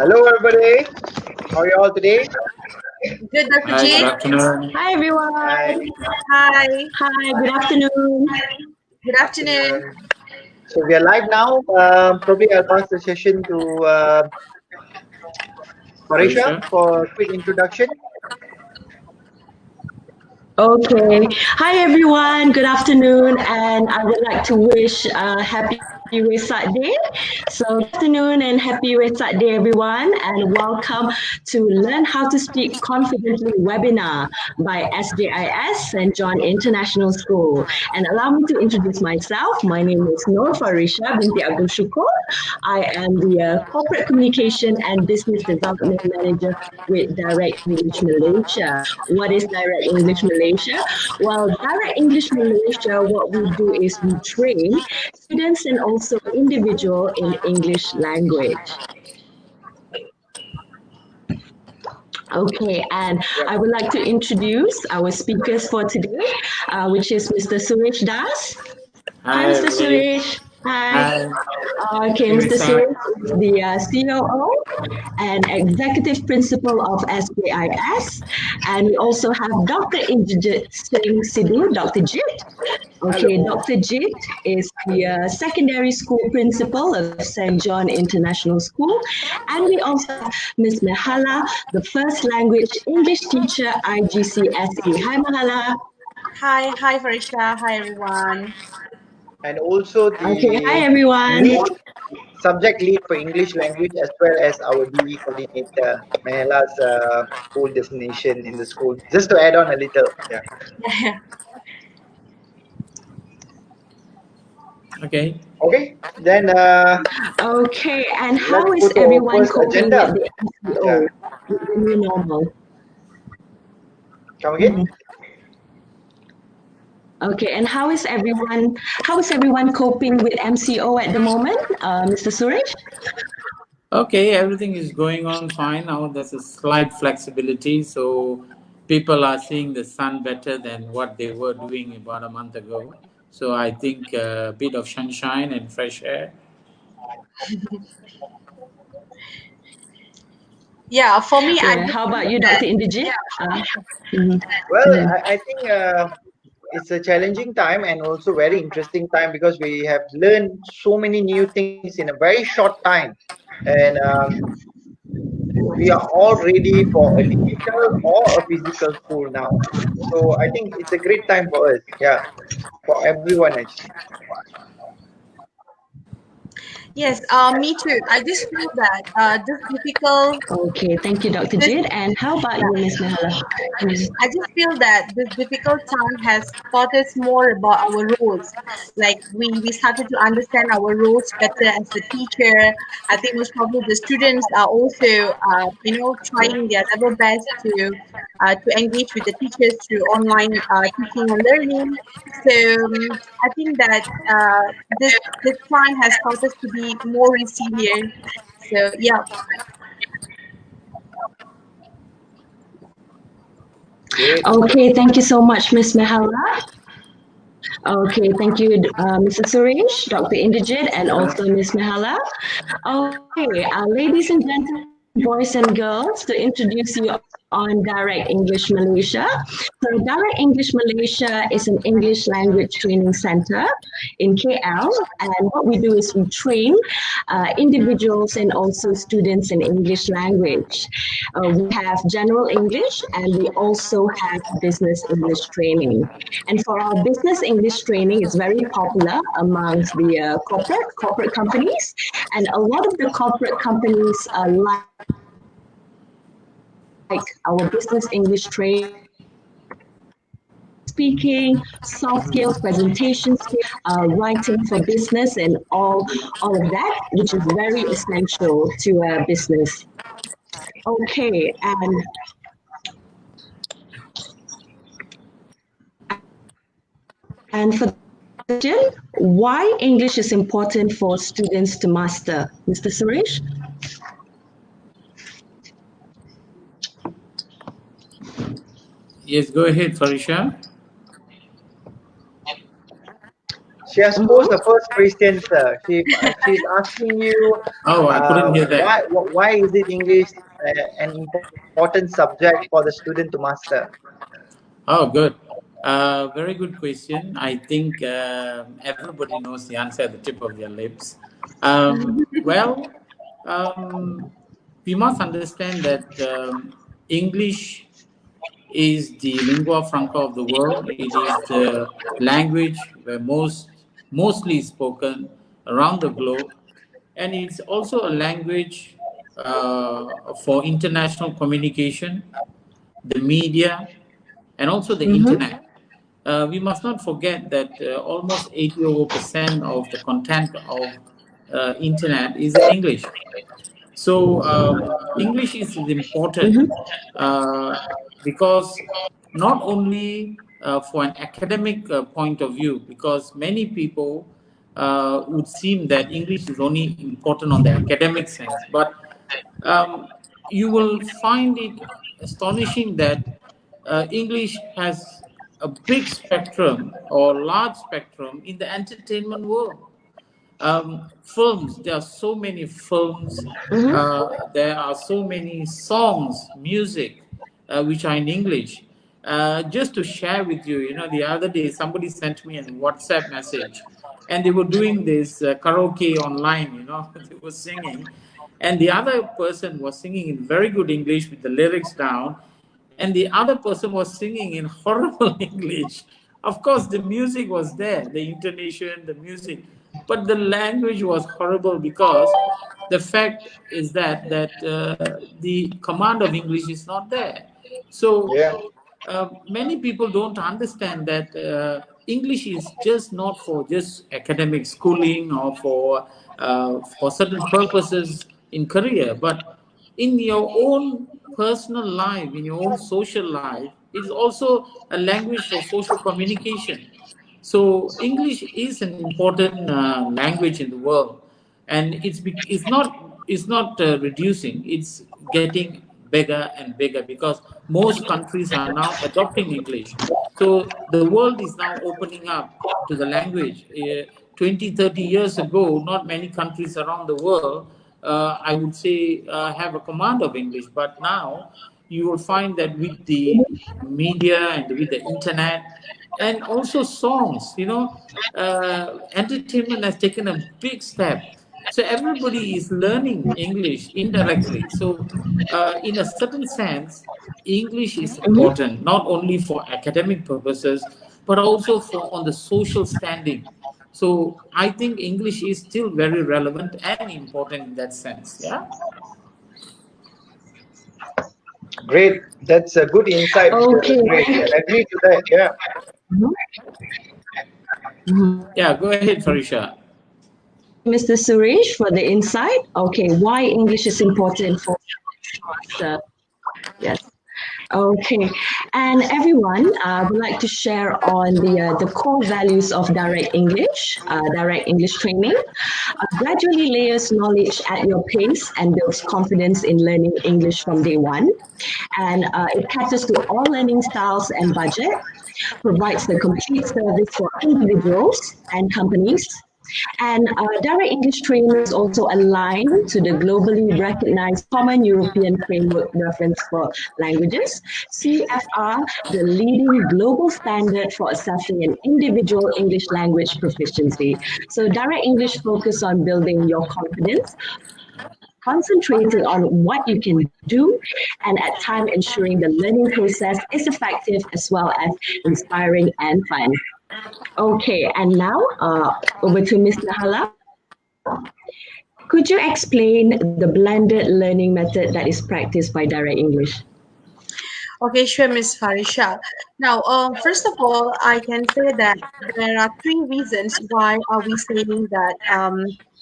Hello, everybody. How are you all today? Good, Dr. Hi, good J. afternoon. Hi Hi. everyone. Hi. Hi, good afternoon. Good afternoon. Afternoon. So we are live now. Probably I'll pass the session to Farisha Felicia. for a quick introduction. Okay. Hi everyone. Good afternoon, and I would like to wish a happy Wesak Day. So good afternoon and happy Wesak Day, everyone, and welcome to Learn How to Speak Confidently webinar by SJIS St. John International School. And allow me to introduce myself. My name is Nur Farisha binti Abdul Shukur. I am the Corporate Communication and Business Development Manager with Direct English Malaysia. What is Direct English Malaysia? Well, Direct English Malaysia, what we do is we train students and also individual in English language. Okay, and Yeah. I would like to introduce our speakers for today, which is Mr. Suresh Das. Hi, Hi, Mr. everybody. Suresh. Hi. Hi, Okay, Mr. Felicia. Suresh is the COO and Executive Principal of SJIS. And we also have Dr. Injit Singh Sidhu, Dr. Jit. Okay, Hello. Dr. Jit is the Secondary School Principal of St. John International School. And we also have Ms. Mehala, the First Language English Teacher, IGCSE. Hi, Mehala. Hi, Farisha. Hi, everyone. And also Okay, hi, the everyone. lead, subject lead for English language, as well as our DE coordinator, Mahela's school destination in the school. Just to add on a little. Yeah. Yeah. Okay. Okay. Then Okay, and let's how go is to our everyone first coping with agenda. the Yeah. MCO, with the new normal? Come again. Okay, and how is everyone coping with MCO at the moment, Mr. Suresh? Okay, everything is going on fine now. There's a slight flexibility, so people are seeing the sun better than what they were doing about a month ago. So I think a bit of sunshine and fresh air. Yeah, for me, I Yeah, just how about feel you, that, Dr. Indrajit? Mhm, Well, mhm. I think it's a challenging time and also very interesting time because we have learned so many new things in a very short time, and we are all ready for a digital or a physical school now. So I think it's a great time for us. Yeah, for everyone actually. yes, me too. I just feel that this difficult, Okay, thank you, Dr. this, Jid. And how about yeah, you, Miss Mehala? Mhm. I just feel that this difficult time has taught us more about our roles. Like we started to understand our roles better as a teacher. I think most probably the students are also, trying their level best to engage with the teachers through online teaching and learning. So I think that this time has taught us to be more resilient. So yeah, Great. Okay, thank you so much, Miss Mehala. Okay, thank you, Mr. Suresh, Dr. Indrajit, and also Miss Mehala. Okay, ladies and gentlemen, boys and girls, to introduce you on Direct English Malaysia. So Direct English Malaysia is an English language training center in KL, and what we do is we train individuals and also students in English language. We have general English and we also have business English training. And for our business English training, it's very popular amongst the corporate companies, and a lot of the corporate companies like our business English training speaking, soft skills, presentation skills, writing for business, and all of that, which is very essential to a business. Okay, and for the question, why English is important for students to master, Mr. Suresh? Yes, go ahead, Farisha. she has posed the first question, sir. She's asking you, Oh, I couldn't hear that. why is it English an important subject for the student to master? Oh, good. Very good question. I think everybody knows the answer at the tip of their lips. Well, um, we must understand that English is the lingua franca of the world. It is the language where mostly spoken around the globe, and it's also a language for international communication, the media, and also the Mm-hmm. internet. We must not forget that almost 80% of the content of internet is in English. So English is important uh, because not only for an academic point of view, because many people would seem that English is only important on the academic sense, but um, you will find it astonishing that English has a big spectrum or large spectrum in the entertainment world. Films, there are so many films, there are so many songs, music, which are in English. Just to share with you, the other day somebody sent me a WhatsApp message, and they were doing this karaoke online, they were singing, and the other person was singing in very good English with the lyrics down, and the other person was singing in horrible English. Of course, the music was there, the intonation, the music, but the language was horrible because the fact is that the command of English is not there. So Yeah, many people don't understand that English is just not for just academic schooling or for certain purposes in career, but in your own personal life, in your own social life, it is also a language for social communication. So English is an important language in the world, and it's not reducing. It's getting bigger and bigger because most countries are now adopting English. So the world is now opening up to the language. 20, 30 years ago, not many countries around the world, I would say, have a command of English. But now you will find that with the media and with the internet and also songs, entertainment has taken a big step. So everybody is learning English indirectly. So, in a certain sense, English is important not only for academic purposes but also for on the social standing. So I think English is still very relevant and important in that sense. Yeah. great. That's a good insight, Mr. Okay, Suresh. thank I agree to that. Yeah, Yeah. Go ahead, Farisha. Thank you, Mr. Suresh, for the insight. Okay, why English is important for us. Yes. Okay, and everyone would like to share on the core values of direct English training. Gradually layers knowledge at your pace and builds confidence in learning English from day one. And it caters to all learning styles and budget, provides the complete service for individuals and companies, and direct English training is also aligned to the globally recognized Common European Framework Reference for Languages, CFR, the leading global standard for assessing an individual English language proficiency. So direct English focus on building your confidence, concentrating on what you can do, and at time ensuring the learning process is effective as well as inspiring and fun. Okay, and now over to Ms. Nahala. Could you explain the blended learning method that is practiced by direct English? Okay, sure, Miss Farisha. Now, first of all, I can say that there are three reasons why are we saying that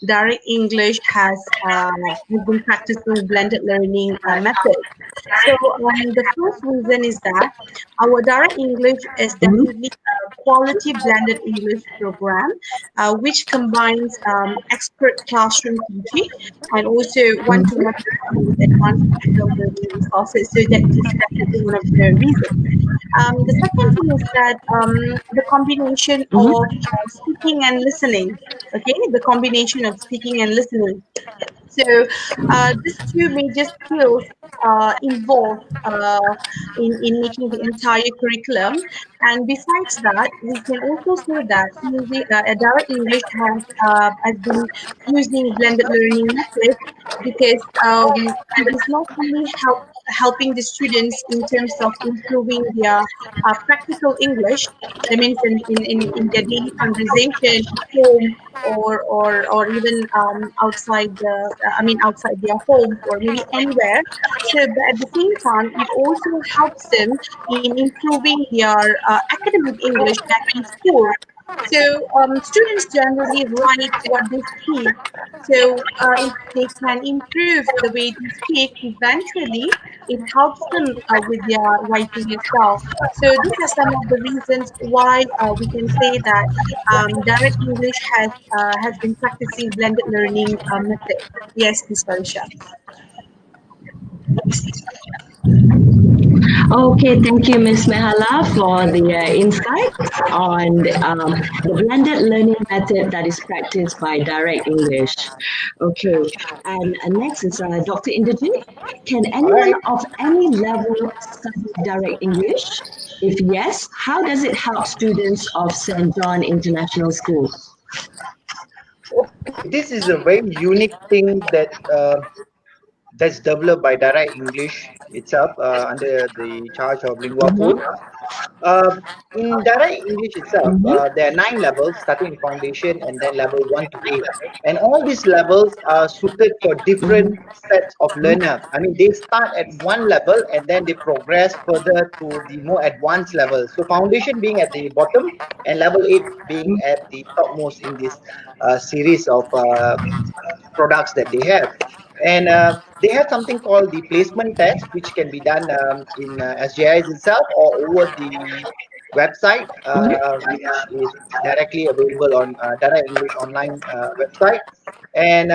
direct English has been practicing blended learning method. So, the first reason is that our direct English is Mhm. definitely quality blended English program, which combines expert classroom teaching and also one-to-one learning with advanced digital learning resources. So that's definitely one of the reasons. The second thing is that the combination of Mm-hmm. speaking and listening. Okay, the combination of speaking and listening. So these two major skills involved in making the entire curriculum. And besides that, we can also say that direct English has been using blended learning methods because it is not only helping the students in terms of improving their practical English. That means in their daily conversation at home or even outside outside their homes or maybe anywhere. So but at the same time, it also helps them in improving their academic English back in school. So students generally write what they speak. So if they can improve the way they speak, eventually it helps them with their writing as well. So these are some of the reasons why we can say that direct English has been practicing blended learning method. Yes, Ms. Farisha. Okay, thank you, Ms. Mehala, for the insights on the blended learning method that is practiced by Direct English. Okay, and next is Dr. Inderjit. Can All anyone right. of any level study Direct English? If yes, how does it help students of St. John International School? Okay, this is a very unique thing that's developed by Direct English itself under the charge of Lingua Food. Mm-hmm, Uh, in direct English itself, mm-hmm, there are 9 levels, starting in foundation and then level 1 to 8. And all these levels are suited for different mm-hmm, sets of learner. I mean, they start at one level and then they progress further to the more advanced level. So foundation being at the bottom and level 8 being at the topmost in this series of products that they have. And they have something called the placement test, which can be done in SJIS itself or over the website, which is directly available on Direct English online website. And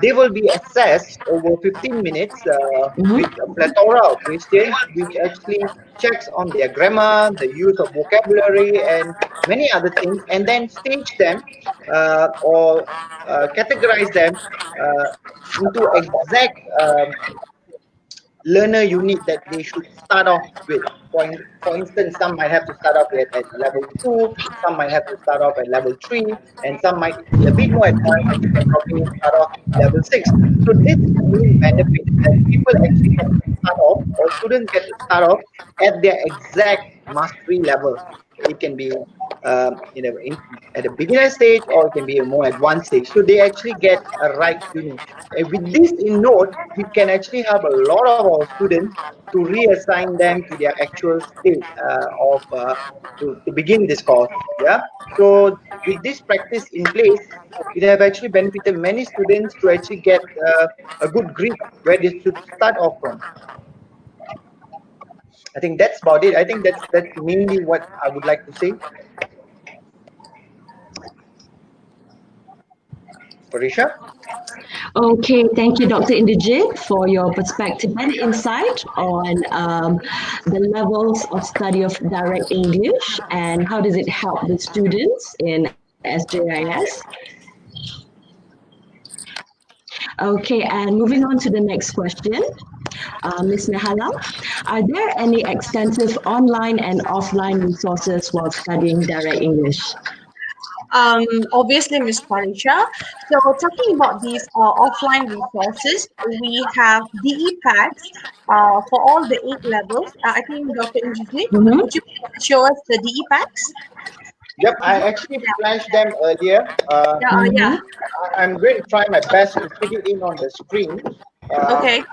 they will be assessed over 15 minutes with a mm-hmm. plethora of questions, which actually checks on their grammar, the use of vocabulary, and many other things, and then stage them or categorize them uh, into exact learner unit that they should start off with. For instance, some might have to start off at level 2, some might have to start off at level 3, and some might be a bit more advanced and they can probably start off level 6. So this is the main benefit, that people actually get to start off, or students get to start off at their exact mastery level. It can be at a beginner stage or it can be a more advanced stage. So they actually get a right tuning. And with this in note, we can actually help a lot of our students to reassign them to their actual state to begin this course. Yeah. So with this practice in place, it have actually benefited many students to actually get a good grip where they should start off from. I think that's about it. I think that's mainly what I would like to say. Parisha? Okay, thank you, Dr. Inderjit, for your perspective and insight on the levels of study of direct English and how does it help the students in SJIS. Okay, and moving on to the next question. Ms. Nehala, are there any extensive online and offline resources while studying direct English? Obviously, Ms. Parisha. So, talking about these offline resources, we have DE packs for all the 8 levels. I think Dr. Injit, Mm-hmm. would you show us the DE packs? Yep, I actually flashed them earlier. Yeah. Mm-hmm. I'm going to try my best to fit it in on the screen uh, Okay.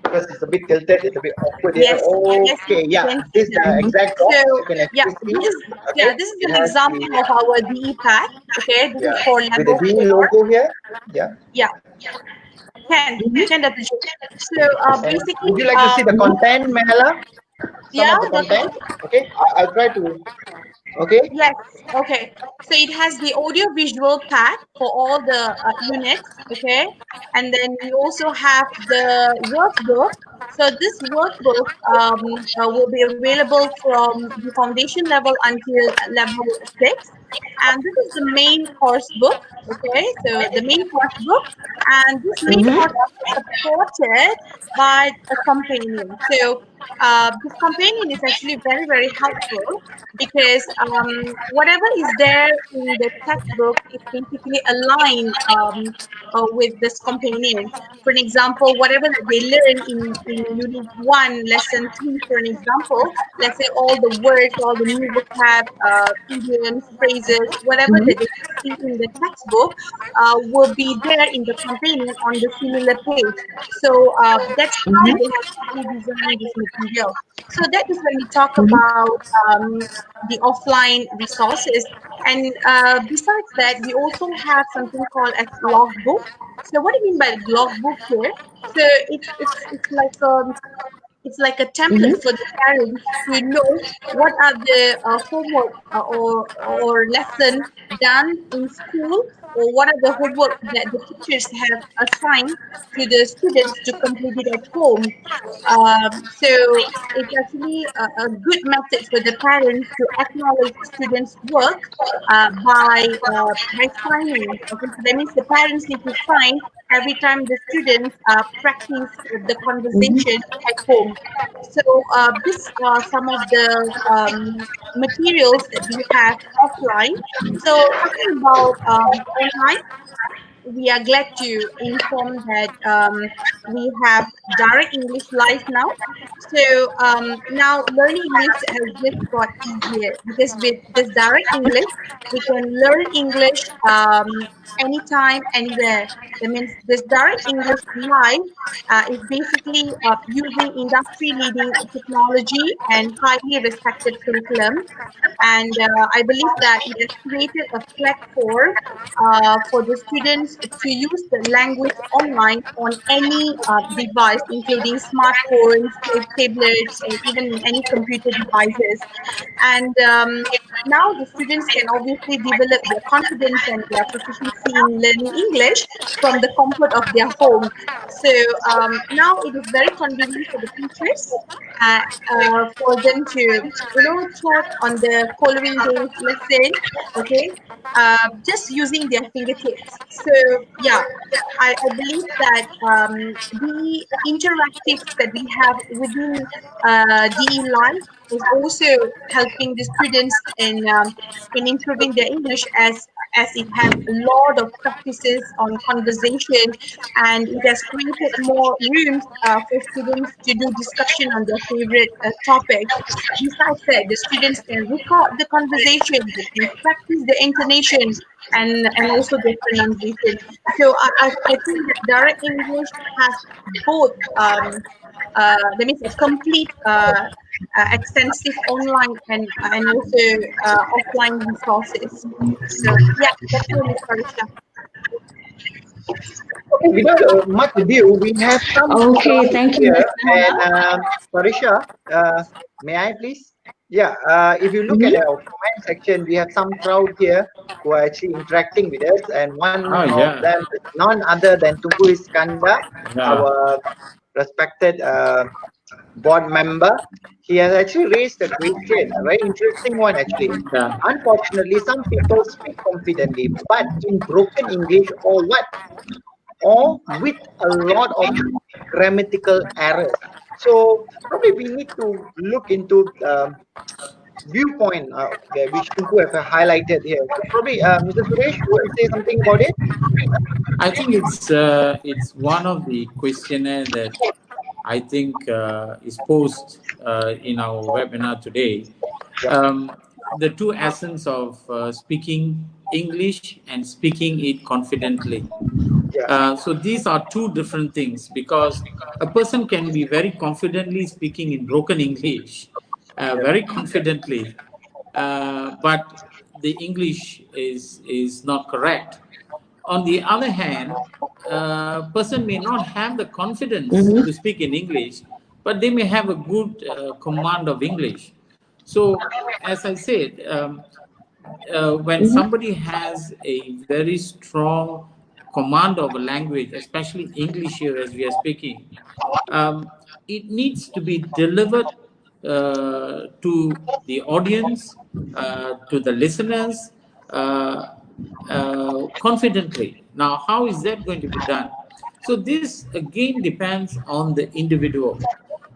because it's a bit tilted, it's a bit awkward here. Yes, Okay, we yeah, can see this that. exact So, box you can yeah, actually see. yeah, Okay, this is it an has example the, of our DE pack. Okay, this is yeah, for with the level D 4. logo here. Yeah, Yeah, can Dr. Injit. So, and basically, would you like to see the content, Mela? some Yeah, of the that's content. okay. Okay, I'll try to. Okay. Yes, okay. So it has the audio visual pack for all the units, okay? And then we also have the workbook. So this workbook will be available from the foundation level until level 6. And this is the main course book, okay? So the main course book. And this main course Mm-hmm. book is supported by a companion. So this companion is actually very, very helpful because whatever is there in the textbook is basically aligned with this companion. For an example, whatever that they learn in Unit 1, Lesson 3, for an example, let's say all the words, all the new vocab, idioms, phrases, whatever that they see in the textbook will be there in the companion on the similar page. So that's how they have actually designed this material. So that is when we talk about the offline resources. And besides that, we also have something called as logbook. So what do you mean by logbook here? So it's like a template for Mm-hmm. the parents to know what are the homework or lesson done in school, or what are the homework that the teachers have assigned to the students to complete it at home. So it's actually a good method for the parents to acknowledge students' work by signing. Okay, so that means the parents need to sign every time the students practice the conversation Mm-hmm. at home. So these are some of the materials that we have offline. So talking about online, we are glad to inform that we have direct English live now. So now learning English has just got easier because with this direct English, we can learn English anytime, anywhere. That means this direct English live is basically using industry leading technology and highly respected curriculum. And I believe that it has created a platform for the students to use the language online on any device, including smartphones, tablets, or even any computer devices. And now the students can obviously develop their confidence and their proficiency in learning English from the comfort of their home. So now it is very convenient for the teachers for them to check on the following days lesson, okay, just using their fingertips. So yeah, I believe that the interactives that we have within DE Live is also helping the students in improving their English as it has a lot of practices on conversation, and it has created more rooms for students to do discussion on their favorite topics. Besides that, the students can record the conversation, they can practice the intonation and also their pronunciation. So I think that direct English has both that means a complete extensive online and also offline resources. So yeah, that's all, Ms. Farisha. Okay, without much ado, we have some Okay, crowd thank you, here. Miss And Nala. Parisha, may I please? Yeah, if you look at our Mm-hmm. comment section, we have some crowd here who are actually interacting with us, and one Oh of yeah, them is none other than Tunku Iskandar, yeah, our respected board member. He has actually raised a question, a very interesting one actually. yeah. Unfortunately, some people speak confidently, but in broken English or what? Or with a lot of grammatical errors. So probably we need to look into viewpoint which Tunku have highlighted here. So probably Mr. Suresh, you want to say something about it? I think it's one of the questionnaire that I think is posed in our webinar today. Yeah, Um, the two essence of speaking English and speaking it confidently. yeah, So these are two different things because a person can be very confidently speaking in broken English, yeah, very confidently, but the English is not correct. On the other hand, a person may not have the confidence to Mm-hmm. speak in English, but they may have a good command of English. So, as I said, when somebody has a very strong command of a language, especially English here as we are speaking, it needs to be delivered to the audience, to the listeners, confidently. Now, how is that going to be done? So, this again depends on the individual.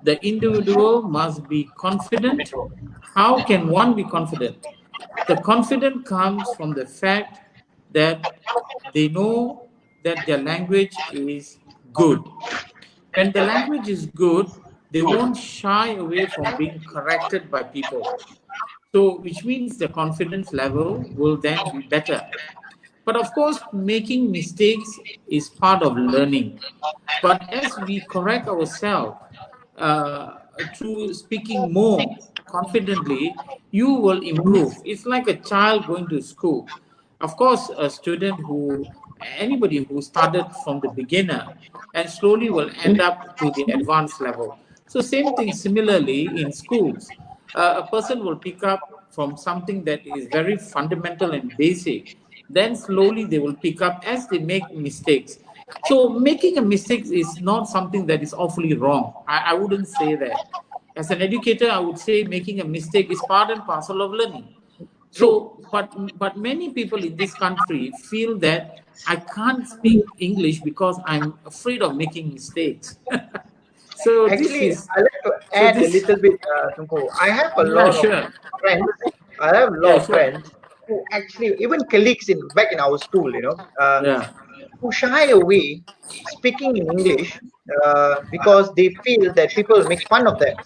The individual must be confident. How can one be confident? The confidence comes from the fact that they know that their language is good. When the language is good, they won't shy away from being corrected by people. So, which means the confidence level will then be better. But of course, making mistakes is part of learning. But as we correct ourselves through speaking more confidently, you will improve. It's like a child going to school. Of course, a student anybody who started from the beginner and slowly will end up to the advanced level. So, same thing similarly in schools. A person will pick up from something that is very fundamental and basic, then slowly they will pick up as they make mistakes. So making a mistake is not something that is awfully wrong. I wouldn't say that. As an educator, I would say making a mistake is part and parcel of learning. True. So, but many people in this country feel that I can't speak English because I'm afraid of making mistakes. so this Actually, is I like to so add a this little bit, Tunku. I have a yeah lot of sure friends. I have a yeah lot of sure friends who actually, even colleagues in back in our school, yeah who shy away speaking in English because they feel that people make fun of them,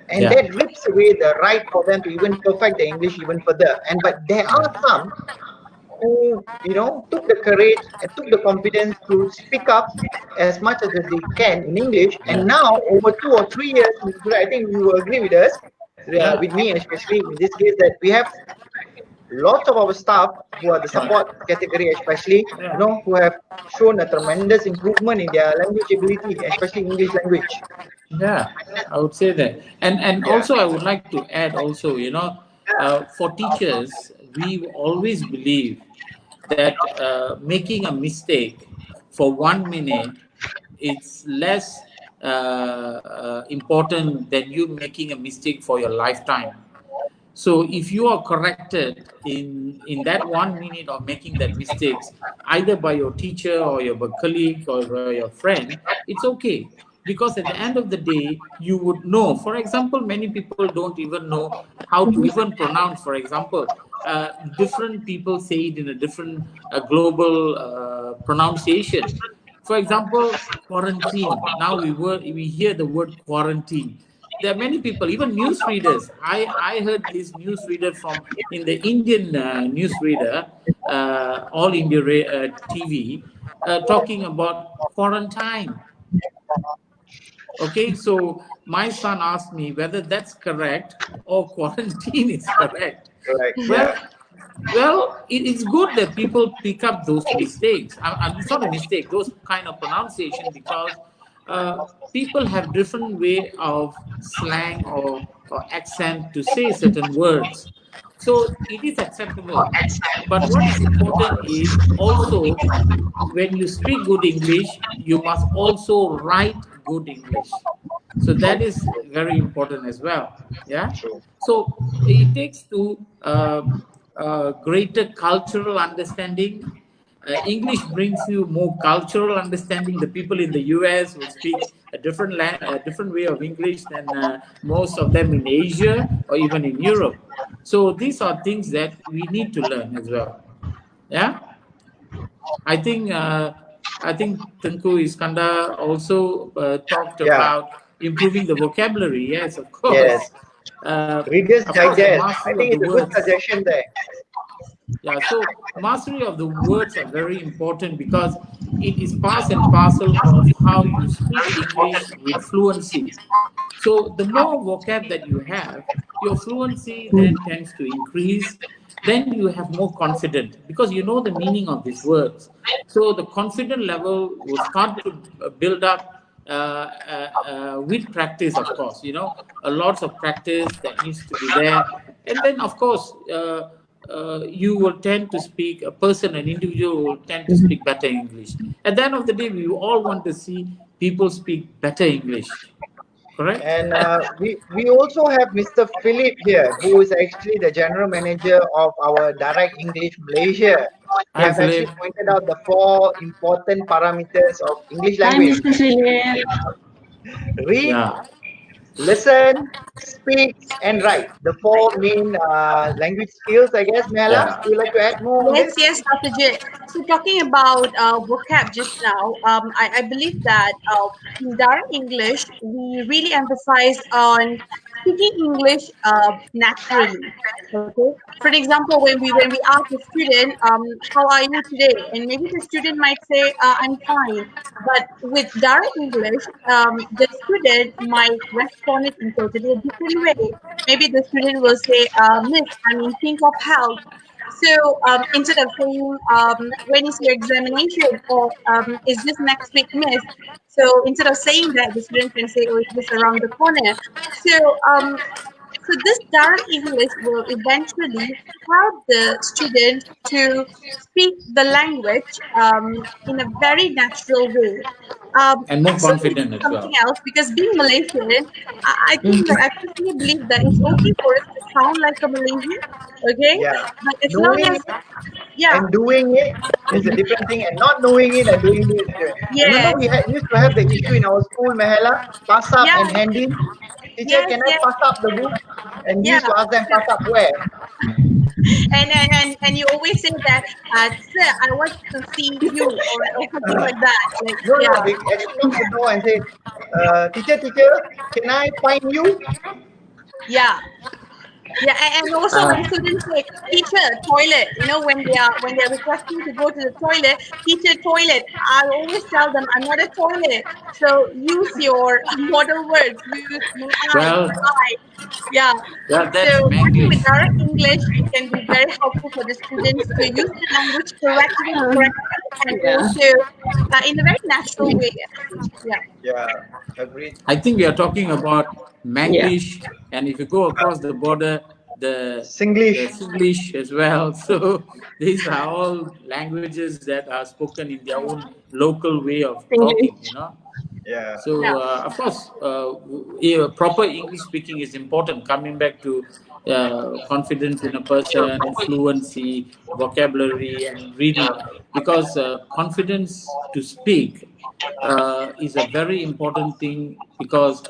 and yeah that rips away the right for them to even perfect the English even further. And but there are some who took the courage and took the confidence to speak up as much as they can in English, and yeah now over 2 or 3 years, Mr. Surya, I think you will agree with us, yeah with me especially in this case, that we have lots of our staff who are the yeah support category, especially yeah who have shown a tremendous improvement in their language ability, especially English language. Yeah, I would say that. And Yeah, also I would like to add also, for teachers, we always believe that making a mistake for 1 minute is less important than you making a mistake for your lifetime. So if you are corrected in that 1 minute of making that mistakes, either by your teacher or your colleague or by your friend, it's okay. Because at the end of the day, you would know. For example, many people don't even know how to even pronounce, for example, different people say it in a different global pronunciation. For example, quarantine. Now we hear the word quarantine. There are many people, even newsreaders. I heard this newsreader from in the Indian newsreader, All India TV, talking about quarantine. Okay, so my son asked me whether that's correct or quarantine is correct. correct. Well, Yeah, it's good that people pick up those mistakes. It's not a mistake; those kind of pronunciation, because people have different way of slang or accent to say certain words. So it is acceptable. But what is important is also, when you speak good English, you must also write good English. So that is very important as well. Yeah. true. So it takes to greater cultural understanding. English brings you more cultural understanding. The people in the US will speak a different way of English than most of them in Asia or even in Europe. So these are things that we need to learn as well. Yeah. I think Tengku Iskandar also talked Yeah, about improving the vocabulary. Yes, of yes. course. Reader's Of course, the Digest. I mastery of think the it's a good words. suggestion there. Yeah, so mastery of the words are very important because it is part and parcel of how you speak English with fluency. So the more vocab that you have, your fluency then tends to increase. Then you have more confidence because you know the meaning of these words. So the confident level will start to build up with practice, of course, a lots of practice that needs to be there. And then, of course, you will tend to speak, a person, an individual will tend to speak better English. At the end of the day, we all want to see people speak better English, correct? And we also have Mr. Philip here, who is actually the general manager of our Direct English Malaysia. He Hi, have actually Philip. pointed out the 4 important parameters of English Hi, language: Mr. Philip. read, Yeah, listen, speak, and write. The 4 main language skills, I guess. Mela, yeah, would you like to add more on Yes, this? yes, Dr. J. So talking about vocab just now, I believe that in direct English, we really emphasize on speaking English naturally. Okay. For example, when we ask a student, how are you today? And maybe the student might say, I'm fine. But with direct English, the student might respond it in totally a different way. Maybe the student will say, Miss, I'm in pink of health. So instead of saying, when is your examination, or is this next week, miss? So instead of saying that, the student can say, oh, it's just around the corner. So this direct English will eventually help the student to speak the language in a very natural way. and more Also, maybe confident as something well. else, because being Malaysian, I think that I personally believe that it's okay for us to sound like a Malaysian, okay? Yeah. But as long Knowing as, yeah, and doing it is a different thing, and not knowing it and doing it is different. Remember, yes, we used to have the issue in our school, Mahela, pass up yeah, and hand in. Teacher, yes, can I yes, pass up the book? And we yeah. used to ask them, So, pass up where? and you always say that, sir, I want to see you, or something like that. Like, No, no, yeah, they actually knock the door and say, teacher, can I find you? yeah. Yeah, and also when Uh, students say teacher toilet, when they are requesting to go to the toilet, teacher toilet. I always tell them I'm not a toilet. So use your model words. Use may well, I. Yeah. well, So that's working with Manglish. direct English can be very helpful for the students to use the language correctly, and Yeah. also in a very natural way. Yeah. Yeah, agreed. I think we are talking about Yeah. Manglish, and if you go across the border, the Singlish. Singlish as well. So these are all languages that are spoken in their own local way of talking. English. Yeah. Yeah. So of course, proper English speaking is important. Coming back to confidence in a person, fluency, vocabulary, and reading, because confidence to speak is a very important thing. Because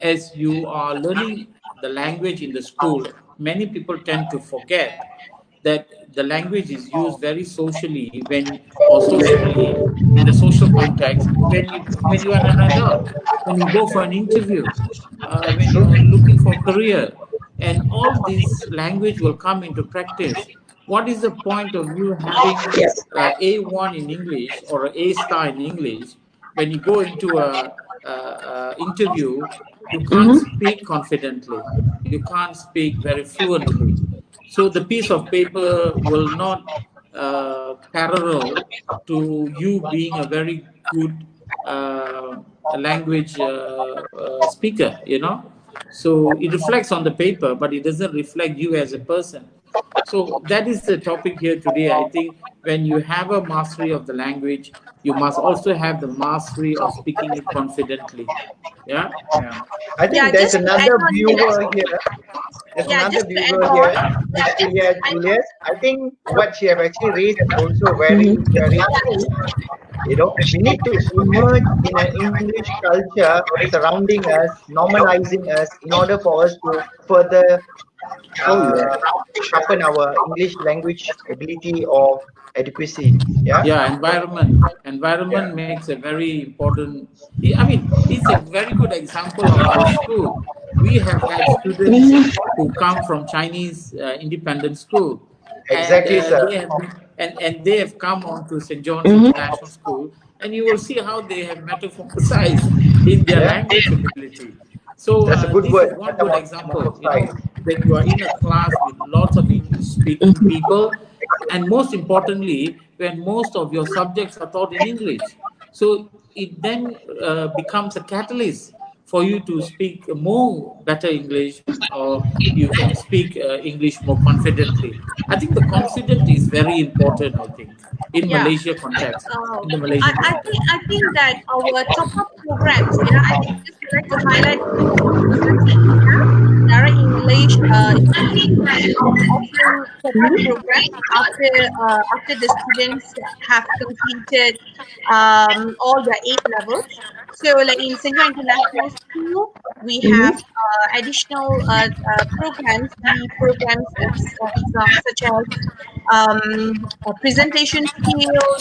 as you are learning the language in the school, many people tend to forget that the language is used very socially, or socially, in the social context, when you are an adult, when you go for an interview, when True. you're looking for career, and all this language will come into practice. What is the point of you having Yeah. A1 in English or an A star in English when you go into a interview? You can't Mm-hmm. speak confidently. You can't speak very fluently. So the piece of paper will not parallel to you being a very good language speaker, So it reflects on the paper, but it doesn't reflect you as a person. So that is the topic here today. I think when you have a mastery of the language, you must also have the mastery of speaking it confidently. Yeah. Yeah. I Yeah. think there's Just to add another on to viewer that. here. There's Yeah. another Just to add viewer here, on. Miss Julius. I think what she have actually raised is also very, Mm-hmm. very true. We need to emerge in an English culture surrounding us, normalizing us, in order for us to further Oh yeah. uh, sharpen our English language ability or adequacy. Yeah, Yeah, environment yeah, makes a very important. I mean, it's a very good example of our school. We have had students who come from Chinese independent school, and exactly, sir. they have come on to St. John's Mm-hmm. International School, and you will see how they have metamorphosized in their Yeah, language ability. So that's a good this is word. one good example. Metamorphosize. When you are in a class with lots of English speaking people, and most importantly, when most of your subjects are taught in English. So it then becomes a catalyst for you to speak more better English, or you can speak English more confidently. I think the confident is very important, I think, in Yeah. Malaysia context, Uh, in the Malaysian context. I think that our top up programs, yeah, I think just would like to highlight the thing, yeah. Direct English, offering top up programs after the students have completed all their 8 levels. So, like in Senja International School, we have additional programs, daily programs, such as presentation skills.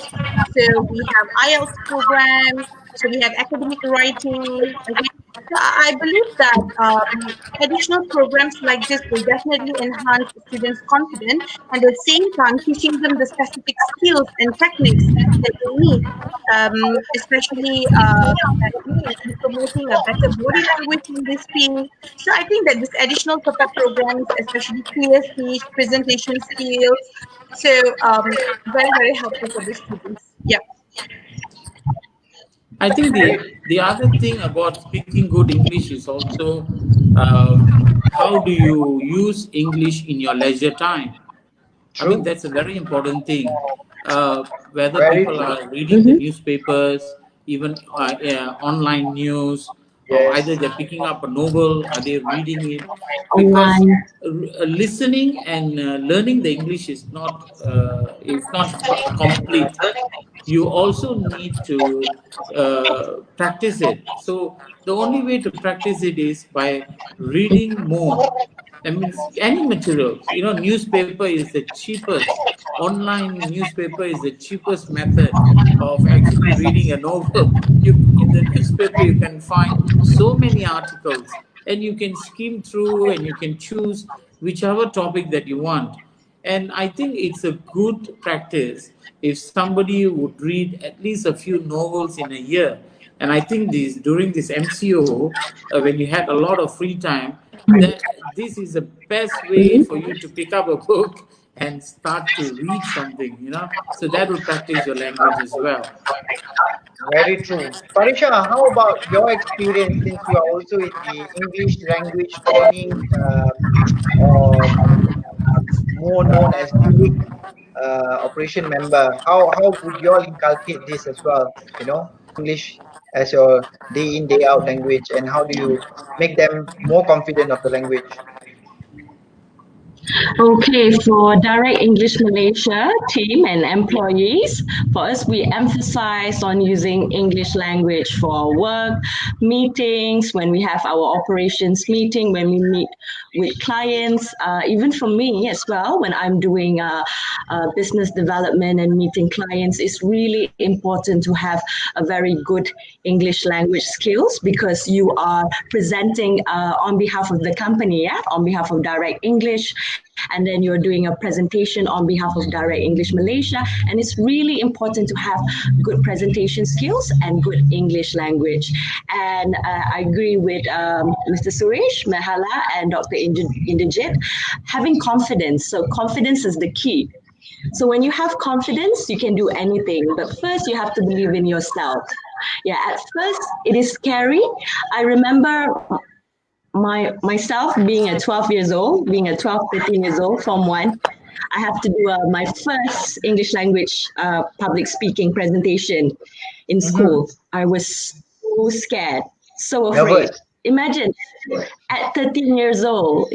So we have IELTS program. So we have academic writing. Okay. So I believe that additional programs like this will definitely enhance students' confidence and at the same time teaching them the specific skills and techniques that they need, especially in promoting a better body language in this field. So I think that this additional top-up programs, especially clear speech, presentation skills, so very, very helpful for the students. Yeah. I think Great. the other thing about speaking good English is also how do you use English in your leisure time? I mean, True. that's a very important thing. Whether Very people true. are reading the newspapers, even online news, or Yes. either they're picking up a novel, are they reading it? Because Online. listening and learning the English is not complete. You also need to practice it. So the only way to practice it is by reading more. I mean, any materials, newspaper is the cheapest. Online newspaper is the cheapest method of actually reading a novel. You in the newspaper you can find so many articles, and you can skim through and you can choose whichever topic that you want. And I think it's a good practice if somebody would read at least a few novels in a year. And I think this during this MCO, when you had a lot of free time, that this is the best way for you to pick up a book and start to read something. So that will practice your language as well. Very true. Parisha, how about your experience since you are also in the English language training, or more known as TELIC operation member? How would you all inculcate this as well? English as your day in day out language, and how do you make them more confident of the language? Okay, for Direct English Malaysia team and employees, for us, we emphasize on using English language for work, meetings, when we have our operations meeting, when we meet with clients, even for me as well, when I'm doing business development and meeting clients, it's really important to have a very good English language skills because you are presenting on behalf of the company, yeah, on behalf of Direct English, and then you're doing a presentation on behalf of Direct English Malaysia. And it's really important to have good presentation skills and good English language. And I agree with Mr. Suresh, Mehala, and Dr. Indrajit, having confidence. So confidence is the key. So when you have confidence, you can do anything. But first, you have to believe in yourself. Yeah, at first, it is scary. I remember myself being at 12 years old, being at 12, 13 years old, Form 1, I have to do my first English language public speaking presentation in Mm-hmm. school. I was so scared, so afraid. Nervous. Imagine at 13 years old,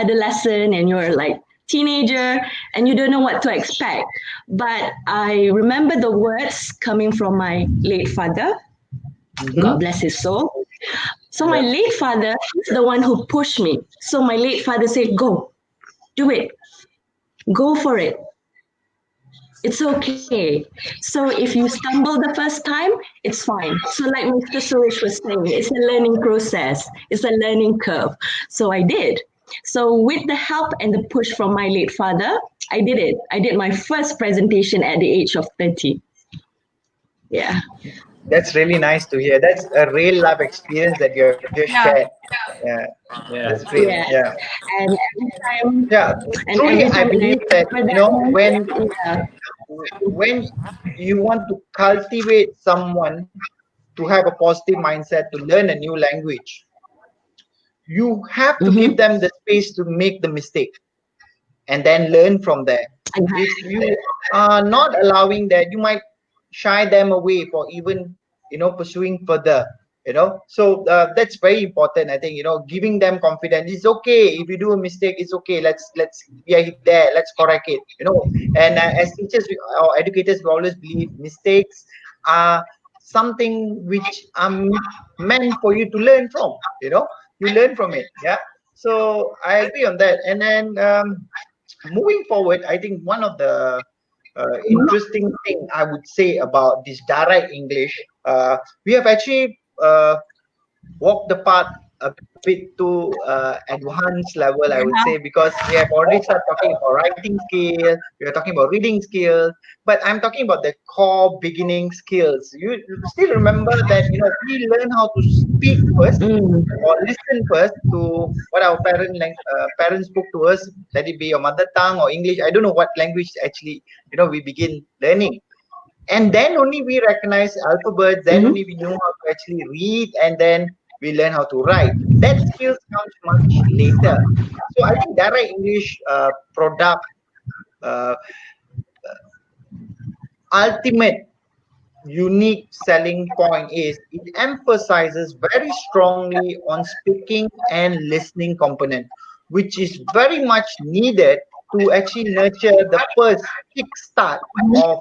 adolescent, and you're like teenager and you don't know what to expect. But I remember the words coming from my late father. God Mm-hmm. bless his soul. So my Yeah. late father is the one who pushed me. So my late father said, go, do it, go for it. It's okay. So if you stumble the first time, it's fine. So like Mr. Suresh was saying, it's a learning process. It's a learning curve. So I did. So with the help and the push from my late father, I did it. I did my first presentation at the age of 30. Yeah. That's really nice to hear. That's a real life experience that you have just shared. Yeah. Yeah, that's Yeah. great. Yes. Yeah, And every time, yeah. and Truly, every I time when I believe that remember that moment, yeah. when you want to cultivate someone to have a positive mindset to learn a new language, you have to give Mm-hmm. them the space to make the mistake and then learn from there. If Exactly. you are not allowing that, you might shy them away for even pursuing further. So that's very important. I think giving them confidence. It's okay if you do a mistake. It's okay. Let's we are there. Let's correct it. And as teachers or educators, we always believe mistakes are something which are meant for you to learn from. You learn from it. Yeah. So I agree on that. And then moving forward, I think one of the interesting thing I would say about this direct English, we have actually walked the path a bit to advanced level, I would say, Uh-huh. because we have already started talking about writing skill, we are talking about reading skills, but I'm talking about the core beginning skills. You still remember that we learn how to speak first Mm. or listen first to what our parents spoke to us, let it be your mother tongue or English. I don't know what language actually we begin learning, and then only we recognize alphabets. Then only we Mm-hmm. know how to actually read, and then we learn how to write. That skills comes much later. So I think direct English product uh, ultimate unique selling point is it emphasizes very strongly on speaking and listening component, which is very much needed to actually nurture the first kickstart of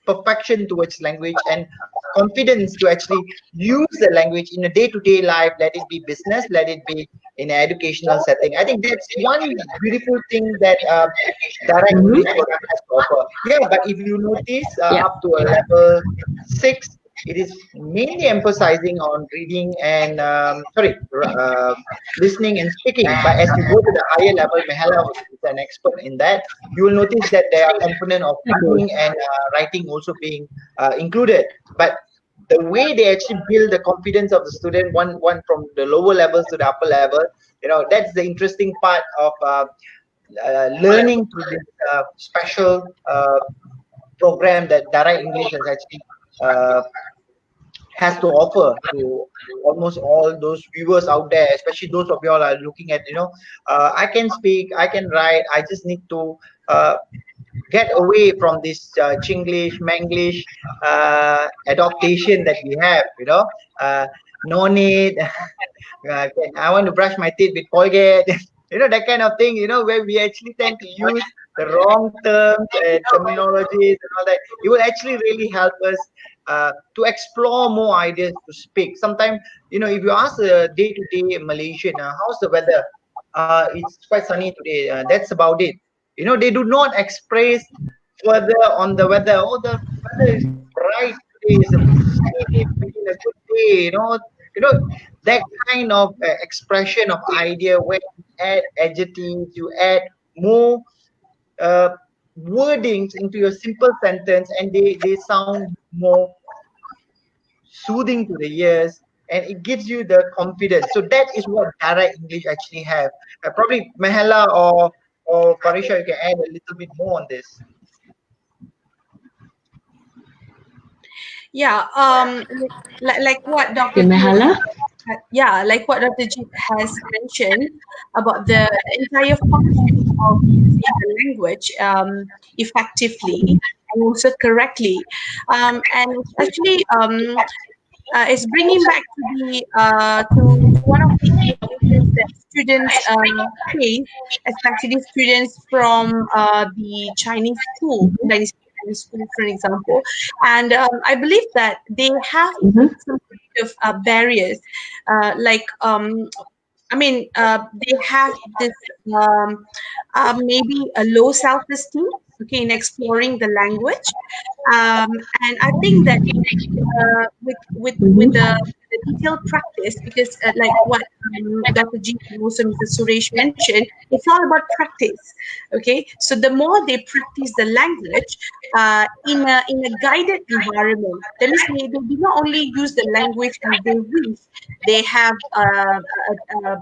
perfection towards language and confidence to actually use the language in a day-to-day life, let it be business, let it be in an educational setting. I think that's one beautiful thing that direct English Mm-hmm. product has to offer. Yeah, but if you notice Yeah. up to a level 6, it is mainly emphasizing on reading and listening and speaking. But as you go to the higher level, Mehala is an expert in that. You will notice that there are component of reading and writing also being included. But the way they actually build the confidence of the student, one from the lower levels to the upper level, that's the interesting part of learning through this special program that Direct English has actually uh, has to offer to almost all those viewers out there, especially those of y'all are looking at, I can speak, I can write, I just need to uh, get away from this Chinglish, Manglish adaptation that we have, uh, no need. I want to brush my teeth with Colgate, that kind of thing, where we actually tend to use the wrong terms and terminologies and all that. It will actually really help us to explore more ideas to speak. Sometimes, if you ask a day-to-day Malaysian, how's the weather? It's quite sunny today. That's about it. They do not express further on the weather. Oh, the weather is bright today. It's a sunny day, feeling a good day. You know that kind of expression of idea where you add adjectives, you add more uh, wordings into your simple sentence, and they sound more soothing to the ears, and it gives you the confidence. So that is what direct English actually have. Probably Mahela or Farisha, you can add a little bit more on this. Yeah. Like what Okay, Dr. G Mehala. yeah, like what Dr. Jeet has mentioned about the entire function of using the language effectively and also correctly. And it's actually it's bringing back to to one of the issues that students face, especially students from the Chinese school, for example. And I believe that they have Mm-hmm. some kind of barriers, like they have this maybe a low self-esteem, okay, in exploring the language, and I think that with Mm-hmm. the detailed practice, because like what Dr. G and also Mr. Suresh mentioned, it's all about practice. Okay, so the more they practice the language in a guided environment, that means they do not only use the language as they wish. They have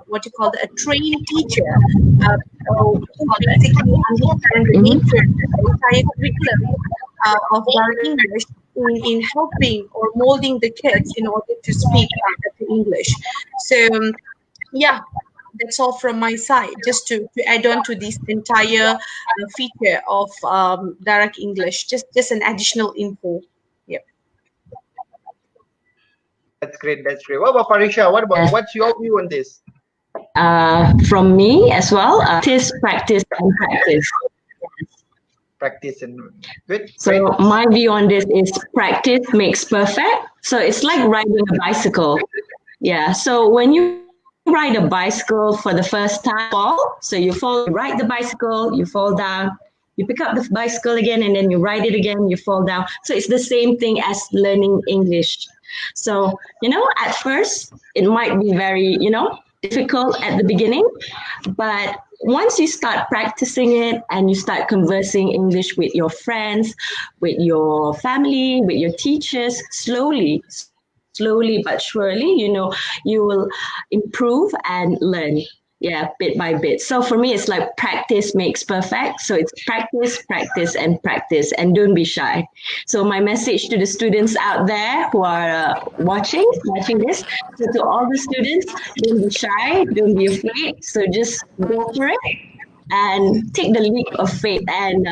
what you call a trained teacher uh, who basically understand the Mm-hmm. nature, the entire curriculum of direct English in helping or molding the kids in order to speak better English. So yeah, that's all from my side. Just to add on to this entire feature of direct English, just an additional info. Yeah. That's great. That's great. What about Parisha? Yes. What's your view on this? From me as well, practice, and practice. Practice and good. So Great. my view on this is practice makes perfect. So it's like riding a bicycle. Yeah. So when you ride a bicycle for the first time, fall. So you fall, you ride the bicycle, you fall down, you pick up the bicycle again, and then you ride it again, you fall down. So it's the same thing as learning English. So, at first it might be very, difficult at the beginning, but once you start practicing it and you start conversing English with your friends, with your family, with your teachers, slowly but surely, you will improve and learn. Yeah, bit by bit. So for me, it's like practice makes perfect. So it's practice, practice, and practice, and don't be shy. So my message to the students out there who are watching this, so to all the students, don't be shy, don't be afraid. So just go for it and take the leap of faith and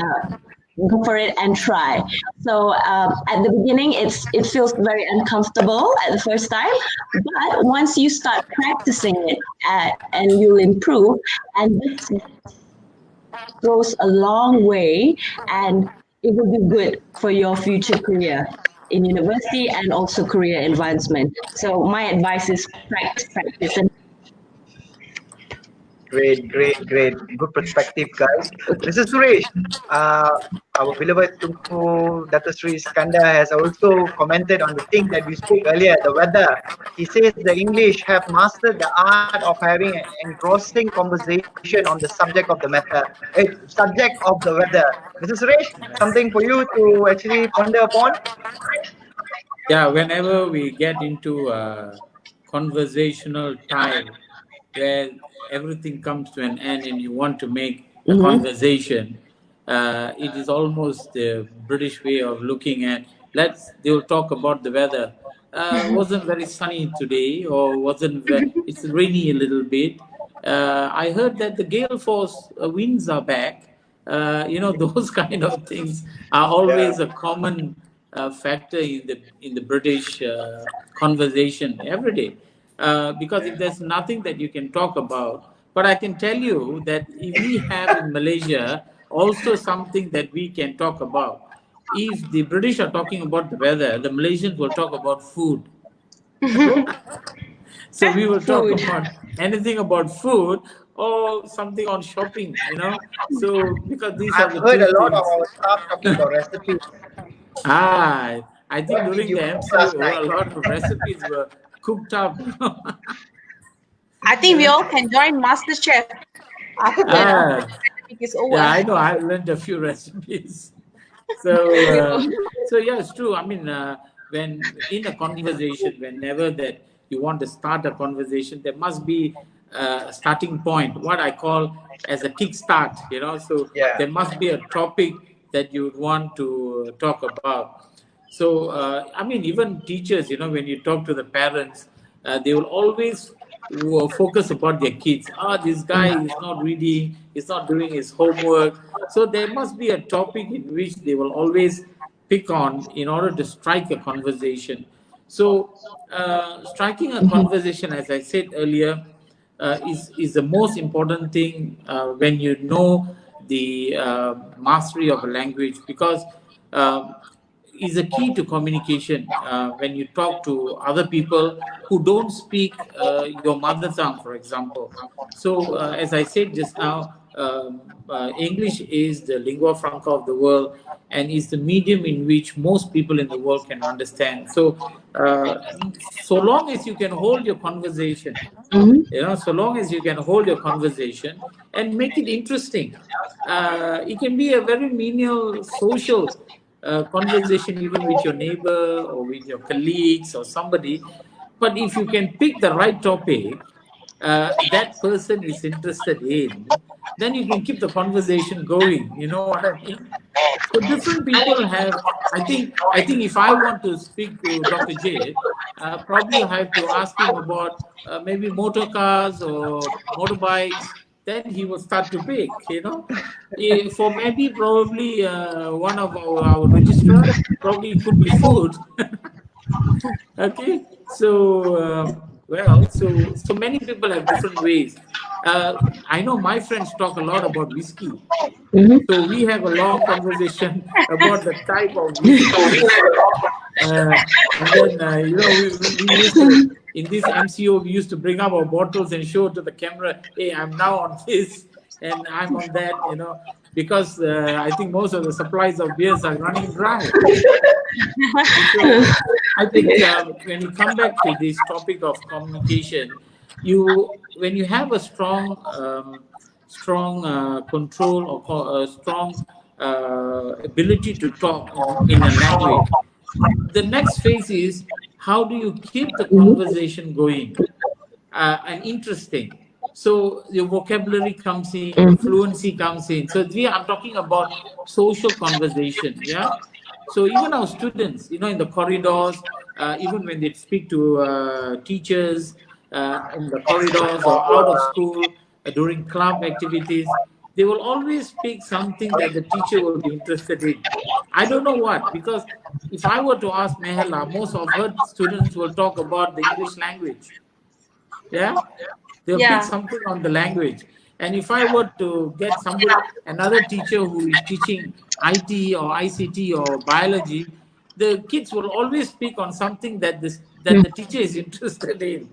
go for it and try. So at the beginning, it feels very uncomfortable at the first time, but once you start practicing it and you'll improve, and this goes a long way, and it will be good for your future career in university and also career advancement. So my advice is practice, practice, and Great, great, great. Good perspective, guys. Mr. Suresh, uh, our beloved Tunku Dr. Sri Skanda has also commented on the thing that we spoke earlier, the weather. He says the English have mastered the art of having an engrossing conversation on the subject of the matter, subject of the weather. Mr. Suresh, something for you to actually ponder upon? Yeah, whenever we get into a conversational tie where everything comes to an end and you want to make a mhm. conversation, it is almost the British way of looking at. They will talk about the weather. Wasn't very sunny today, or it's rainy a little bit. I heard that the gale force winds are back. Those kind of things are Yeah. always a common factor in the British conversation every day. Because if there's nothing that you can talk about, but I can tell you that if we have in Malaysia also something that we can talk about. If the British are talking about the weather, the Malaysians will talk about food. So we will talk Food. about anything about food or something on shopping. So because these are I've the heard two a lot of things. our staff talking about recipes. I think What did during you the cook last MCO, night? a lot of recipes were cooked up. I think we all can join MasterChef after Ah, the pandemic is yeah, over. I know. I learned a few recipes. So, so yeah, it's true. I mean, when in a conversation, whenever that you want to start a conversation, there must be a starting point, what I call as a kickstart. So Yeah. there must be a topic that you would want to talk about. So, I mean, even teachers, when you talk to the parents, they will always focus about their kids. This guy is not reading, he's not doing his homework. So there must be a topic in which they will always pick on in order to strike a conversation. So striking a conversation, as I said earlier, is the most important thing when you know the mastery of a language, because um, is a key to communication when you talk to other people who don't speak your mother tongue, for example. So, as I said just now, English is the lingua franca of the world and is the medium in which most people in the world can understand. So, so long as you can hold your conversation, so long as you can hold your conversation and make it interesting, it can be a very menial social conversation, even with your neighbor or with your colleagues or somebody. But if you can pick the right topic that person is interested in, then you can keep the conversation going. You know what I mean? So different people have. I think if I want to speak to Dr. J, probably I have to ask him about maybe motor cars or motorbikes. Then he will start to pick. For maybe probably one of our registrar, probably it could be food. Okay, so so many people have different ways. I know my friends talk a lot about whiskey, so we have a long conversation about the type of whiskey. uh, and then we used to, in this MCO, we used to bring up our bottles and show to the camera, hey, I'm now on this and I'm on that, because I think most of the supplies of beers are running dry. So I think when you come back to this topic of communication, when you have a strong control or a strong ability to talk in a language, the next phase is how do you keep the conversation going and interesting. So your vocabulary comes in, the fluency comes in. So I'm talking about social conversation. Yeah. So even our students, in the corridors, even when they speak to teachers in the corridors or out of school during club activities, they will always speak something that the teacher will be interested in. I don't know what, because if I were to ask Mehela, most of her students will talk about the English language. Yeah, they'll pick Yeah. something on the language. And if I were to get another teacher who is teaching IT or ICT or biology, the kids will always speak on something that the teacher is interested in.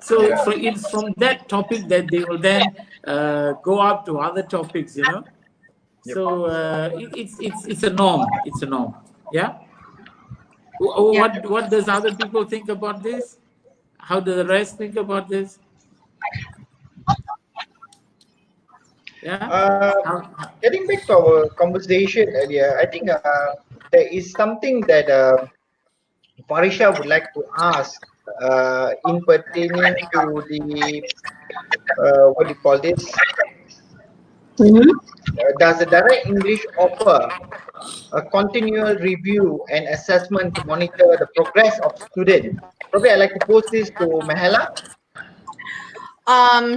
So Yeah. it's from that topic that they will then go up to other topics. Yep. So it's a norm. It's a norm. Yeah. Yeah. What does other people think about this? How do the rest think about this? Yeah. Uh, Getting back to our conversation earlier, I think there is something that Farisha would like to ask in pertaining to the what do you call this? Does the direct English offer a continual review and assessment to monitor the progress of students? Probably I'd like to pose this to Mahela.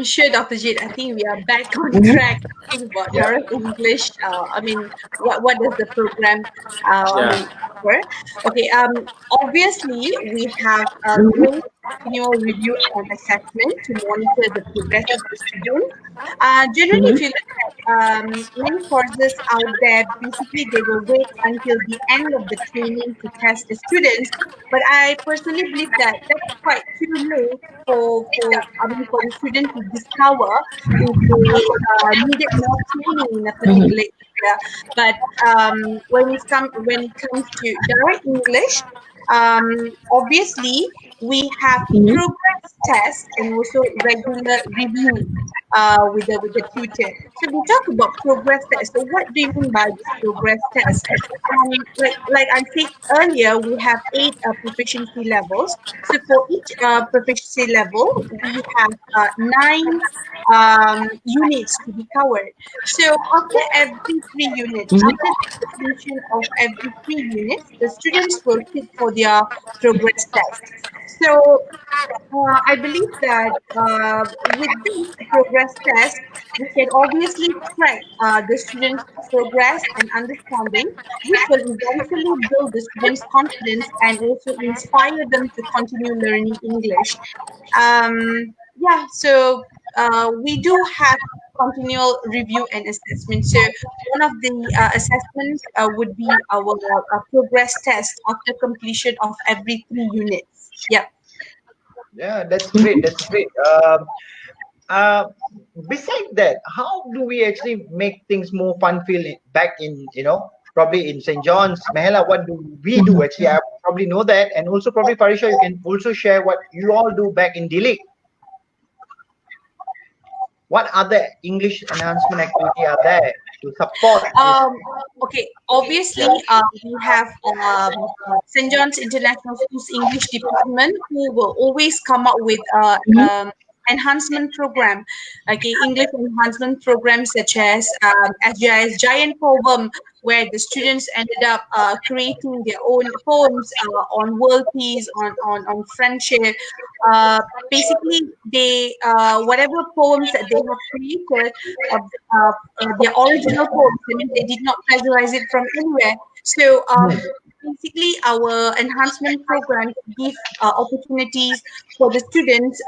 Sure, Dr. Jit. I think we are back on track talking about Yeah. direct English. I mean, what does the program Yeah. offer? Okay. Obviously, we have a great continual review and assessment to monitor the progress of the students. Generally, if you look at many courses out there, basically they will wait until the end of the training to test the students. But I personally believe that that's quite too late for the student to discover if they needed more training in a particular area. But when it comes to direct English, obviously we have progress tests and also regular review with the tutor. So we talk about progress test. So what do you mean by this progress test? Like I said earlier, we have 8 proficiency levels. So for each proficiency level, we have 9 units to be covered. So after every 3 units, after the completion of every 3 units, the students will sit for their progress test. So I believe that with this progress test, we can obviously track the students' progress and understanding, which will eventually build the students' confidence and also inspire them to continue learning English. Yeah, so we do have continual review and assessment. So one of the assessments would be our progress test after completion of every 3 units. Yeah. Yeah, that's great. That's great. uh, besides that, how do we actually make things more fun feel back in, probably in St. John's? Mahela, what do we do? Actually, I probably know that. And also probably Farisha, you can also share what you all do back in Dilik. What other English enhancement activity are there to support this? Um, okay, obviously, Yeah. we have St. John's International School's English department who will always come up with enhancement program. Okay, English enhancement programs such as SJIS Giant Poem, where the students ended up creating their own poems on world peace, on friendship. Uh, Basically, they whatever poems that they have created. Uh, uh, their original poems. I mean, they did not plagiarize it from anywhere. So basically, our enhancement programs give opportunities for the students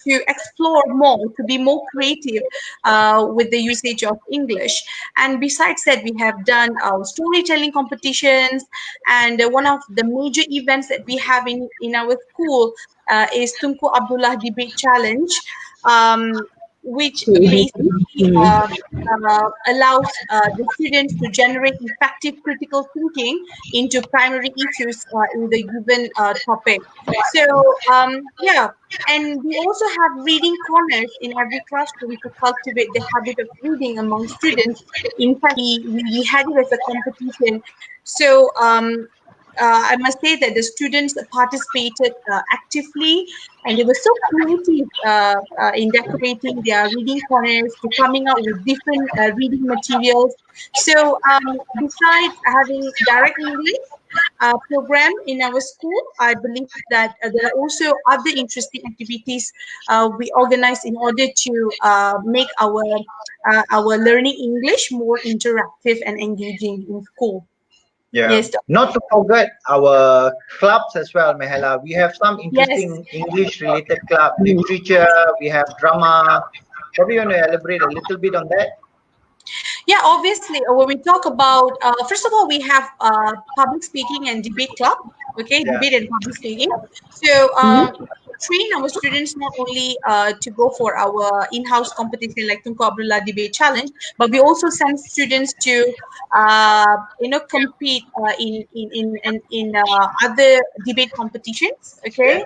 to explore more, to be more creative with the usage of English. And besides that, we have done storytelling competitions, and one of the major events that we have in our school is Tunku Abdullah Debate Challenge. Which basically allows the students to generate effective critical thinking into primary issues in the given topic. So, yeah, and we also have reading corners in every classroom to cultivate the habit of reading among students. In fact, we had it as a competition. So, I must say that the students participated actively, and they were so creative in decorating their reading corners to coming up with different reading materials. So, besides having direct English program in our school, I believe that there are also other interesting activities we organize in order to make our learning English more interactive and engaging in school. Yeah. Yes, Doctor. Not to forget our clubs as well, Mahela. We have some Yes. interesting English related club, literature, we have drama. Probably you want to elaborate a little bit on that? Yeah, obviously, when we talk about, first of all, we have public speaking and debate club, okay, Yeah. debate and public speaking. So, train our students not only to go for our in-house competition like Tunku Abdullah Debate Challenge, but we also send students to, compete in other debate competitions, Yeah. okay,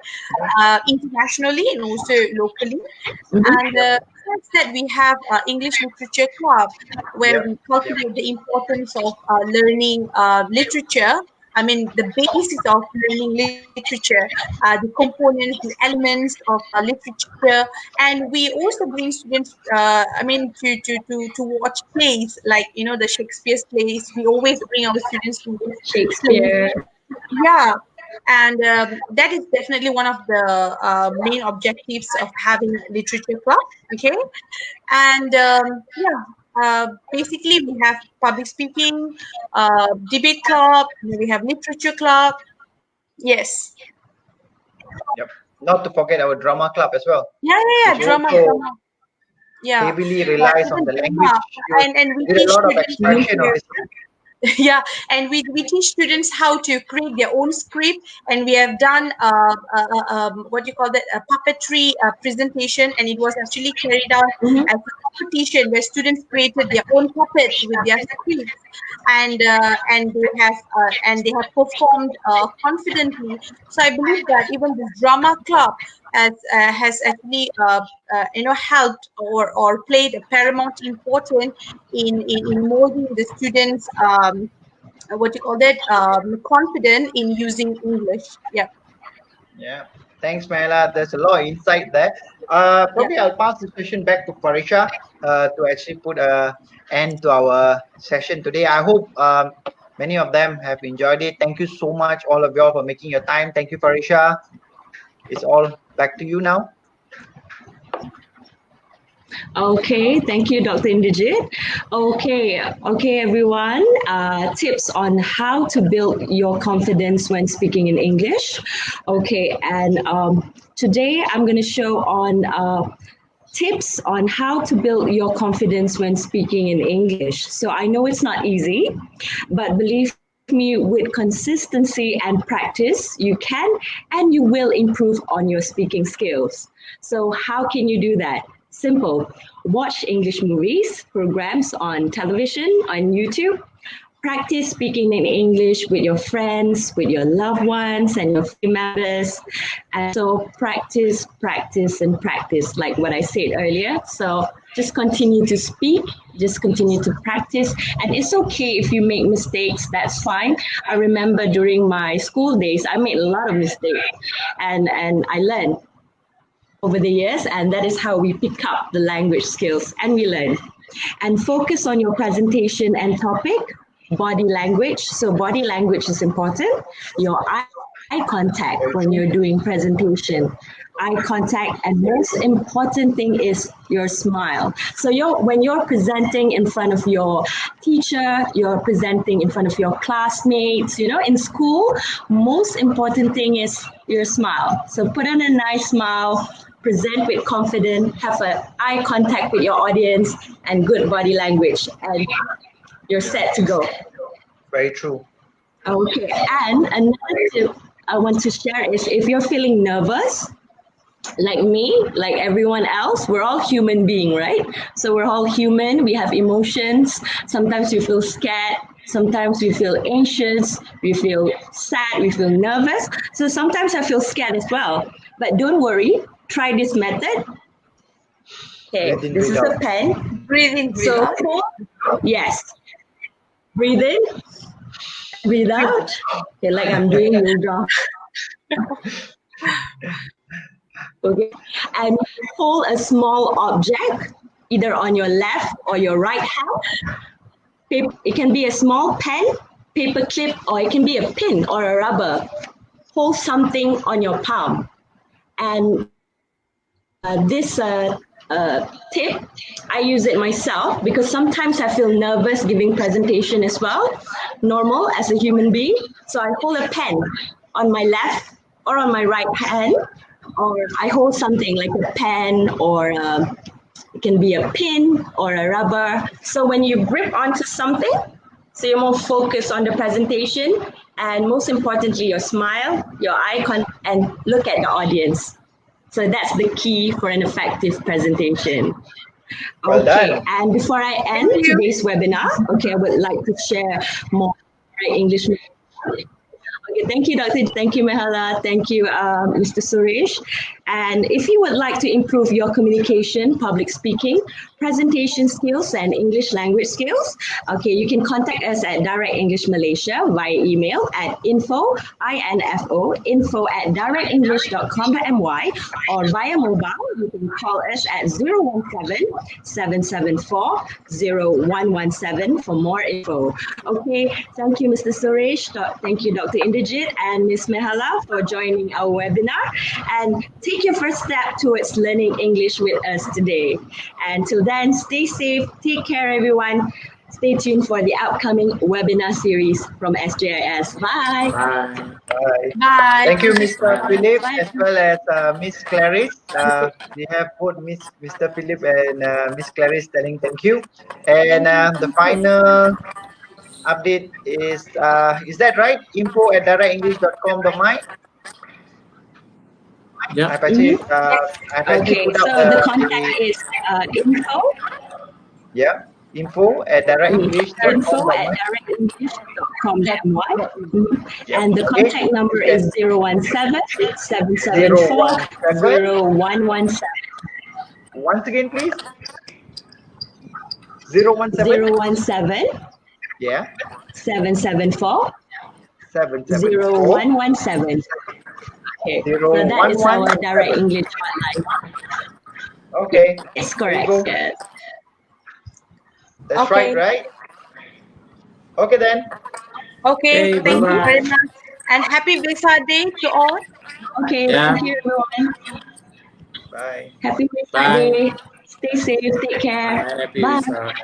internationally and also locally. And besides that, we have English Literature Club, where Yep. we Yep. cultivate the importance of learning literature. I mean, the basis of learning literature, the components, the elements of literature, and we also bring students. I mean, to watch plays like the Shakespeare's plays. We always bring our students to those plays. Shakespeare. Yeah, and that is definitely one of the main objectives of having literature club. Okay, and basically we have public speaking, debate club, we have literature club. Yes, Yep. Not to forget our drama club as well, yeah, which also drama. Yeah, heavily relies on even the language. drama, You and we did a teach lot of students how expression on to. this. Yeah, and we teach students how to create their own script, and we have done what you call that, a puppetry presentation, and it was actually carried out as a competition where students created their own puppets with their scripts, and they have performed confidently. So I believe that even this drama club has actually helped or played a paramount important in molding the students what you call that, confident in using English. Yeah, Yeah. Thanks, Mahela. There's a lot of insight there. yeah. Probably I'll pass this question back to Farisha to actually put a end to our session today. I hope many of them have enjoyed it. Thank you so much, all of y'all, for making your time. Thank you, Farisha. It's all back to you now. Okay, thank you, Dr. Indigit. Okay, everyone. Tips on how to build your confidence when speaking in English. Okay, and today I'm going to show on tips on how to build your confidence when speaking in English. So I know it's not easy, but believe me, with consistency and practice, you can and you will improve on your speaking skills. So, how can you do that? Simple. Watch English movies, programs on television, on YouTube. Practice speaking in English with your friends, with your loved ones, and your family members. And so practice, practice, and practice, like what I said earlier. So just continue to speak, just continue to practice. And it's okay if you make mistakes, that's fine. I remember during my school days, I made a lot of mistakes and I learned over the years, and that is how we pick up the language skills and we learn. And focus on your presentation and topic, body language. So body language is important. Your eye contact when you're doing presentation, eye contact, and most important thing is your smile. So when you're presenting in front of your teacher, you're presenting in front of your classmates, in school, most important thing is your smile. So put on a nice smile, present with confidence, have an eye contact with your audience, and good body language, and you're set to go. Very true. Okay, and another tip I want to share is if you're feeling nervous, like me, like everyone else, we're all human beings, right? So we're all human, we have emotions. Sometimes we feel scared, sometimes we feel anxious, we feel sad, we feel nervous. So sometimes I feel scared as well. But don't worry, try this method. Okay, Breathe in, this is breathe a out. pen. Breathe in, breathe So out. yes, breathe in, breathe out. Okay, like I'm doing yoga. Okay, and hold a small object either on your left or your right hand. It can be a small pen, paper clip, or it can be a pin or a rubber. Hold something on your palm. And this tip, I use it myself because sometimes I feel nervous giving presentation as well, normal as a human being. So I hold a pen on my left or on my right hand, or I hold something like a pen or it can be a pin or a rubber. So when you grip onto something, so you're more focused on the presentation, and most importantly, your smile, your eye contact, and look at the audience. So that's the key for an effective presentation. Well Okay, done. and before I end today's webinar, I would like to share more English. Okay, thank you, Dr. Thank you, Mehala. Thank you, Mr. Suresh. And if you would like to improve your communication, public speaking, presentation skills, and English language skills, okay, you can contact us at Direct English Malaysia via email at info@directenglish.com.my, or via mobile, you can call us at 017-774-0117 for more info. Okay, thank you, Mr. Suresh. Thank you, Dr. Indrajit and Ms. Mehala for joining our webinar. And take your first step towards learning English with us today. Until then, stay safe, take care, everyone. Stay tuned for the upcoming webinar series from SJIS. Bye. Bye. Bye. Bye. Thank you, Mr. Bye. Philip, Bye. as well as Miss Clarice. We have both Mr. Philip and Miss Clarice telling thank you. And the final update is that right? info@directenglish.com.my. Yeah. I've actually, I've actually Okay, put so up the contact is info yeah, info@directenglish.com.my. info@directenglish.com.my. Yep. And the Okay. contact number You can is 017-774-0117. Once again, please. 017. 017 Yeah. 774 774 0117. Okay, so that is our direct 0117. English hotline. Okay. Yes, There you correct. go. Yes. That's Okay. right? Okay then. Okay, Okay, thank you bye-bye. very much. And happy Vesak Day to all. Okay, Yeah. thank you, everyone. Bye. Happy Vesak Bye. Day. Stay safe. Take care. Bye. Happy Bye. Visa.